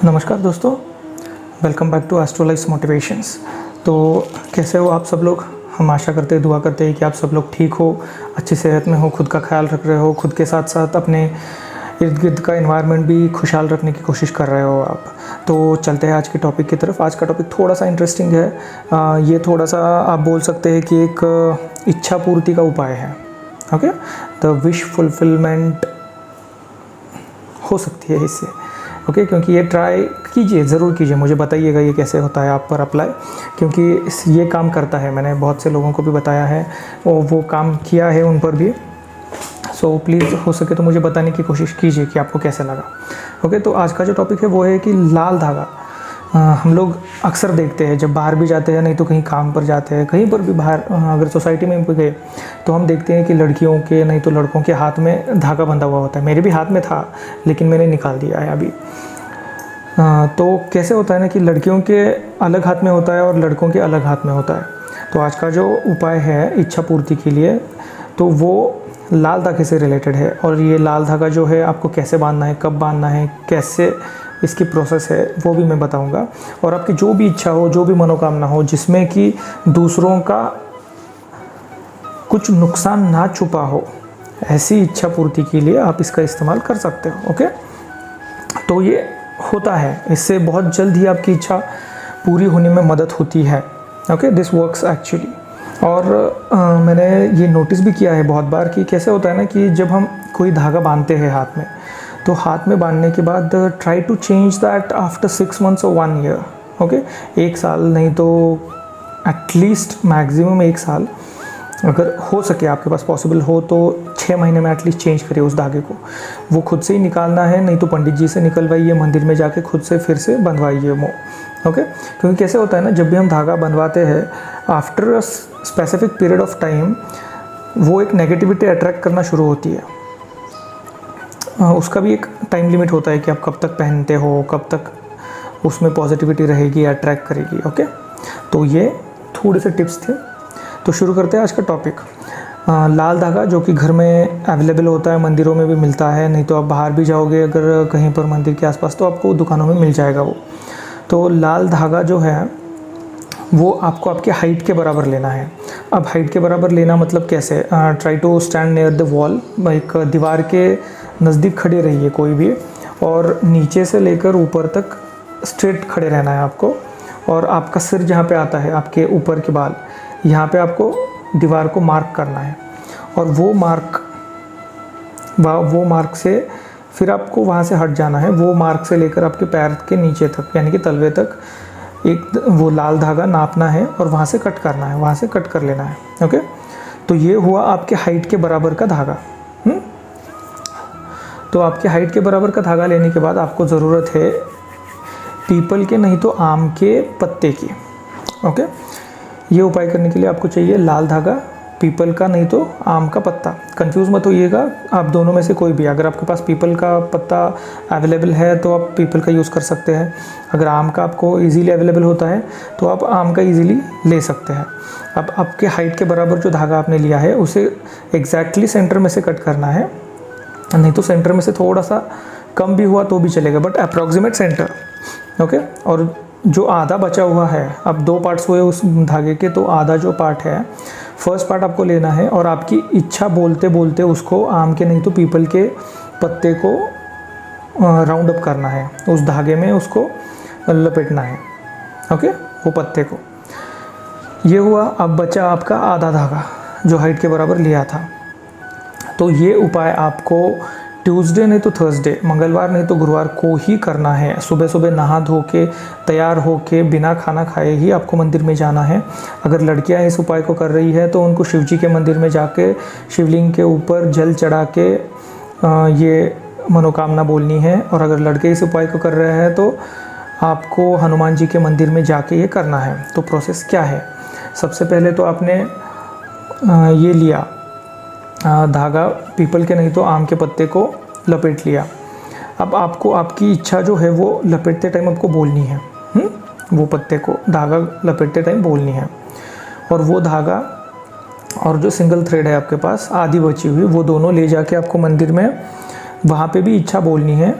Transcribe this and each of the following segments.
नमस्कार दोस्तों, welcome back to एस्ट्रोलाइज motivations. तो कैसे हो आप सब लोग? हम आशा करते हैं, दुआ करते हैं कि आप सब लोग ठीक हो, अच्छी सेहत में हो, खुद का ख्याल रख रहे हो, खुद के साथ साथ अपने इर्द गिर्द का एनवायरनमेंट भी खुशहाल रखने की कोशिश कर रहे हो आप। तो चलते हैं आज के टॉपिक की तरफ। आज का टॉपिक थोड़ा सा इंटरेस्टिंग है। ये थोड़ा सा आप बोल सकते हैं कि एक इच्छा पूर्ति का उपाय है। ओके, द विश फुलफिलमेंट हो सकती है इससे। ओके, क्योंकि ये ट्राई कीजिए, ज़रूर कीजिए, मुझे बताइएगा ये कैसे होता है आप पर अप्लाई, क्योंकि ये काम करता है। मैंने बहुत से लोगों को भी बताया है और वो काम किया है उन पर भी। सो प्लीज़ हो सके तो मुझे बताने की कोशिश कीजिए कि आपको कैसे लगा। ओके, तो आज का जो टॉपिक है वो है कि लाल धागा। हम लोग अक्सर देखते हैं जब बाहर भी जाते हैं, नहीं तो कहीं काम पर जाते हैं, कहीं पर भी बाहर अगर सोसाइटी में भी गए तो हम देखते हैं कि लड़कियों के नहीं तो लड़कों के हाथ में धागा बंधा हुआ होता है। मेरे भी हाथ में था, लेकिन मैंने निकाल दिया है अभी। तो कैसे होता है ना कि लड़कियों के अलग हाथ में होता है और लड़कों के अलग हाथ में होता है। तो आज का जो उपाय है इच्छा पूर्ति के लिए, तो वो लाल धागे से रिलेटेड है। और ये लाल धागा जो है आपको कैसे बांधना है, कब बांधना है, कैसे इसकी प्रोसेस है, वो भी मैं बताऊंगा। और आपकी जो भी इच्छा हो, जो भी मनोकामना हो, जिसमें कि दूसरों का कुछ नुकसान ना छुपा हो, ऐसी इच्छा पूर्ति के लिए आप इसका इस्तेमाल कर सकते हो। ओके, तो ये होता है, इससे बहुत जल्द ही आपकी इच्छा पूरी होने में मदद होती है। Okay, this works actually. और मैंने ये नोटिस भी किया है बहुत बार कि कैसे होता है ना कि जब हम कोई धागा बांधते हैं हाथ में, तो हाथ में बांधने के बाद try to change that after 6 months और 1 year। ओके, 1 साल नहीं तो एटलीस्ट मैक्सिमम 1 साल, अगर हो सके आपके पास पॉसिबल हो तो 6 महीने में एटलीस्ट चेंज करिए उस धागे को। वो खुद से ही निकालना है, नहीं तो पंडित जी से निकलवाइए, मंदिर में जाके खुद से फिर से बंधवाइए वो। ओके, क्योंकि कैसे होता है ना, जब भी हम धागा बंधवाते हैं after a specific period of time वो एक नेगेटिविटी अट्रैक्ट करना शुरू होती है। उसका भी एक टाइम लिमिट होता है कि आप कब तक पहनते हो, कब तक उसमें पॉजिटिविटी रहेगी, अट्रैक्ट करेगी। ओके, तो ये थोड़े से टिप्स थे। तो शुरू करते हैं आज का टॉपिक। लाल धागा जो कि घर में अवेलेबल होता है, मंदिरों में भी मिलता है, नहीं तो आप बाहर भी जाओगे अगर कहीं पर मंदिर के आसपास तो आपको दुकानों में मिल जाएगा वो। तो लाल धागा जो है वो आपको आपके हाइट के बराबर लेना है। अब हाइट के बराबर लेना मतलब कैसे? Try to stand near the wall, एक दीवार के नज़दीक खड़े रहिए कोई भी, और नीचे से लेकर ऊपर तक स्ट्रेट खड़े रहना है आपको। और आपका सिर जहाँ पे आता है, आपके ऊपर के बाल, यहाँ पे आपको दीवार को मार्क करना है। और वो मार्क से फिर आपको वहाँ से हट जाना है। वो मार्क से लेकर आपके पैर के नीचे तक, यानी कि तलवे तक एक वो लाल धागा नापना है और वहाँ से कट करना है, वहाँ से कट कर लेना है। ओके, तो ये हुआ आपके हाइट के बराबर का धागा। तो आपके हाइट के बराबर का धागा लेने के बाद आपको ज़रूरत है पीपल के नहीं तो आम के पत्ते की। ओके, ये उपाय करने के लिए आपको चाहिए लाल धागा, पीपल का नहीं तो आम का पत्ता। कंफ्यूज मत होइएगा, आप दोनों में से कोई भी। अगर आपके पास पीपल का पत्ता अवेलेबल है तो आप पीपल का यूज़ कर सकते हैं। अगर आम का आपको इजीली अवेलेबल होता है तो आप आम का इजीली ले सकते हैं। अब आपके हाइट के बराबर जो धागा आपने लिया है उसे एग्जैक्टली सेंटर में से कट करना है, नहीं तो सेंटर में से थोड़ा सा कम भी हुआ तो भी चलेगा, बट अप्रॉक्सीमेट सेंटर। ओके, और जो आधा बचा हुआ है, अब 2 पार्ट्स हुए उस धागे के, तो आधा जो पार्ट है, फर्स्ट पार्ट आपको लेना है और आपकी इच्छा बोलते बोलते उसको आम के नहीं तो पीपल के पत्ते को राउंड अप करना है, उस धागे में उसको लपेटना है। ओके, वो पत्ते को। ये हुआ, अब बचा आपका आधा धागा जो हाइट के बराबर लिया था। तो ये उपाय आपको ट्यूसडे नहीं तो थर्सडे, मंगलवार नहीं तो गुरुवार को ही करना है। सुबह सुबह नहा धो के तैयार हो के बिना खाना खाए ही आपको मंदिर में जाना है। अगर लड़कियां इस उपाय को कर रही है तो उनको शिवजी के मंदिर में जाके शिवलिंग के ऊपर जल चढ़ा के ये मनोकामना बोलनी है। और अगर लड़के इस उपाय को कर रहे हैं तो आपको हनुमान जी के मंदिर में जाके ये करना है। तो प्रोसेस क्या है? सबसे पहले तो आपने ये लिया धागा, पीपल के नहीं तो आम के पत्ते को लपेट लिया। अब आपको आपकी इच्छा जो है वो लपेटते टाइम आपको बोलनी है। वो पत्ते को धागा लपेटते टाइम बोलनी है। और वो धागा और जो सिंगल थ्रेड है आपके पास आधी बची हुई, वो दोनों ले जाके आपको मंदिर में वहाँ पे भी इच्छा बोलनी है।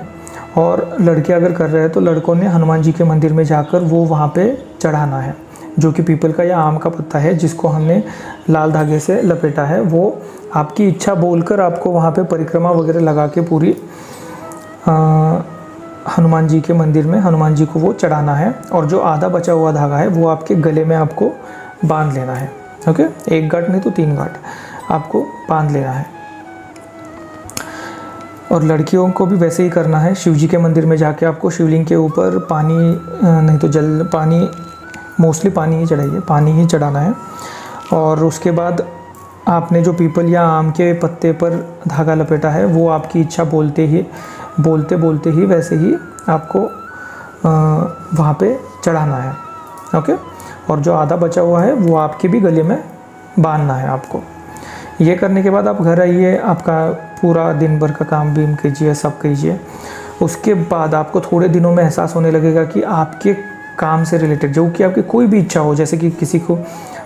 और लड़के अगर कर रहे हैं तो लड़कों ने हनुमान जी के मंदिर में जाकर वो वहाँ पे चढ़ाना है, जो कि पीपल का या आम का पत्ता है जिसको हमने लाल धागे से लपेटा है। वो आपकी इच्छा बोलकर आपको वहाँ पे परिक्रमा वगैरह लगा के पूरी हनुमान जी के मंदिर में हनुमान जी को वो चढ़ाना है। और जो आधा बचा हुआ धागा है वो आपके गले में आपको बांध लेना है। ओके, 1 गांठ नहीं तो 3 गांठ आपको बांध लेना है। और लड़कियों को भी वैसे ही करना है। शिव जी के मंदिर में जाके आपको शिवलिंग के ऊपर पानी नहीं तो जल, पानी, मोस्टली पानी ही चढ़ाइए, पानी ही चढ़ाना है। और उसके बाद आपने जो पीपल या आम के पत्ते पर धागा लपेटा है वो आपकी इच्छा बोलते बोलते ही वैसे ही आपको वहाँ पे चढ़ाना है। ओके, और जो आधा बचा हुआ है वो आपके भी गले में बांधना है आपको। ये करने के बाद आप घर आइए, आपका पूरा दिन भर का काम बीम कीजिए, सब कीजिए। उसके बाद आपको थोड़े दिनों में एहसास होने लगेगा कि आपके काम से रिलेटेड जो कि आपकी कोई भी इच्छा हो, जैसे कि किसी को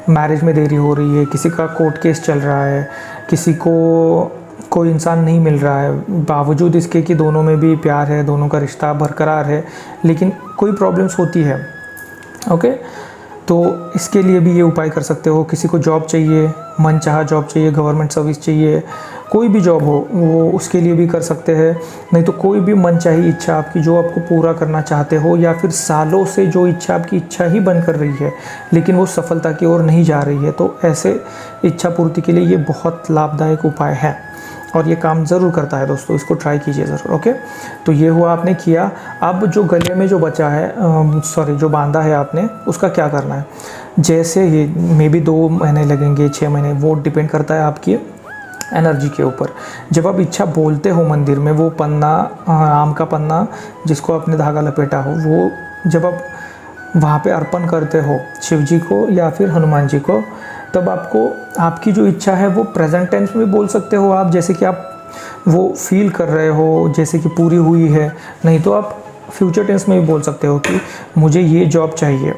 मैरिज में देरी हो रही है, किसी का कोर्ट केस चल रहा है, किसी को कोई इंसान नहीं मिल रहा है, बावजूद इसके कि दोनों में भी प्यार है, दोनों का रिश्ता बरकरार है, लेकिन कोई प्रॉब्लम्स होती है। ओके, तो इसके लिए भी ये उपाय कर सकते हो। किसी को जॉब चाहिए, मनचाहा जॉब चाहिए, गवर्नमेंट सर्विस चाहिए, कोई भी जॉब हो वो उसके लिए भी कर सकते हैं। नहीं तो कोई भी मनचाही इच्छा आपकी जो आपको पूरा करना चाहते हो, या फिर सालों से जो इच्छा आपकी इच्छा ही बन कर रही है लेकिन वो सफलता की ओर नहीं जा रही है, तो ऐसे इच्छा पूर्ति के लिए ये बहुत लाभदायक उपाय है और ये काम ज़रूर करता है दोस्तों। इसको ट्राई कीजिए ज़रूर। ओके, तो ये हुआ आपने किया। अब जो गले में जो बचा है, जो बांधा है आपने, उसका क्या करना है। जैसे ये मे बी 2 महीने लगेंगे, 6 महीने, वो डिपेंड करता है आपकी एनर्जी के ऊपर। जब आप इच्छा बोलते हो मंदिर में, वो पन्ना, आम का पन्ना जिसको आपने धागा लपेटा हो, वो जब आप वहाँ पे अर्पण करते हो शिव जी को या फिर हनुमान जी को, तब आपको आपकी जो इच्छा है वो प्रेजेंट टेंस में बोल सकते हो आप, जैसे कि आप वो फील कर रहे हो जैसे कि पूरी हुई है। नहीं तो आप फ्यूचर टेंस में भी बोल सकते हो कि मुझे ये जॉब चाहिए,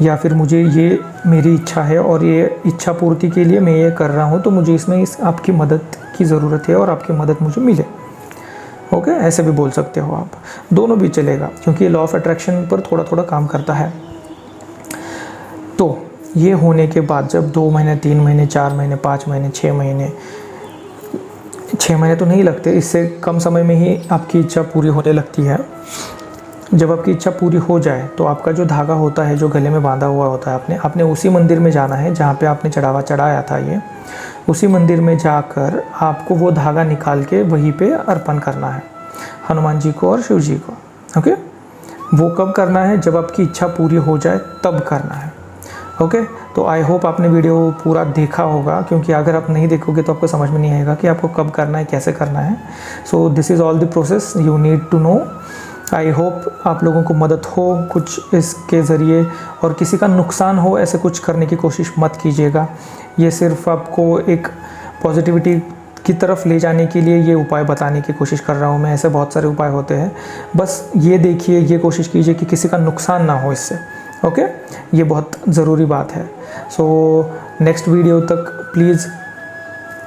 या फिर मुझे ये मेरी इच्छा है और ये इच्छा पूर्ति के लिए मैं ये कर रहा हूँ, तो मुझे इसमें आपकी मदद की ज़रूरत है और आपकी मदद मुझे मिले। ओके, ऐसे भी बोल सकते हो आप, दोनों भी चलेगा, क्योंकि लॉ ऑफ अट्रैक्शन पर थोड़ा थोड़ा काम करता है। तो ये होने के बाद जब 2 महीने, 3 महीने, 4 महीने, 5 महीने, 6 महीने, 6 महीने तो नहीं लगते, इससे कम समय में ही आपकी इच्छा पूरी होने लगती है। जब आपकी इच्छा पूरी हो जाए तो आपका जो धागा होता है, जो गले में बांधा हुआ होता है, आपने उसी मंदिर में जाना है जहाँ पे आपने चढ़ावा चढ़ाया था। ये उसी मंदिर में जाकर आपको वो धागा निकाल के वहीं पे अर्पण करना है, हनुमान जी को और शिव जी को। ओके, वो कब करना है, जब आपकी इच्छा पूरी हो जाए तब करना है। ओके, तो आई होप आपने वीडियो पूरा देखा होगा, क्योंकि अगर आप नहीं देखोगे तो आपको समझ में नहीं आएगा कि आपको कब करना है, कैसे करना है। So this is all the process you need to know. I hope आप लोगों को मदद हो कुछ इसके ज़रिए, और किसी का नुकसान हो ऐसे कुछ करने की कोशिश मत कीजिएगा। ये सिर्फ आपको एक पॉजिटिविटी की तरफ ले जाने के लिए ये उपाय बताने की कोशिश कर रहा हूँ मैं। ऐसे बहुत सारे उपाय होते हैं, बस ये देखिए, ये कोशिश कीजिए कि किसी का नुकसान ना हो इससे। ओके, ये बहुत ज़रूरी बात है। सो नेक्स्ट वीडियो तक प्लीज़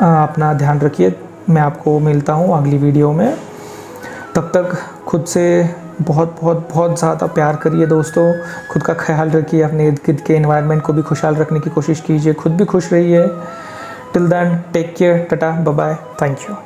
अपना ध्यान रखिए। मैं आपको मिलता हूँ अगली वीडियो में। तब तक खुद से बहुत बहुत बहुत ज़्यादा प्यार करिए दोस्तों। खुद का ख्याल रखिए, अपने इर्द गिर्द के एनवायरनमेंट को भी खुशहाल रखने की कोशिश कीजिए, खुद भी खुश रहिए। Till then take care, tata, bye bye, thank you.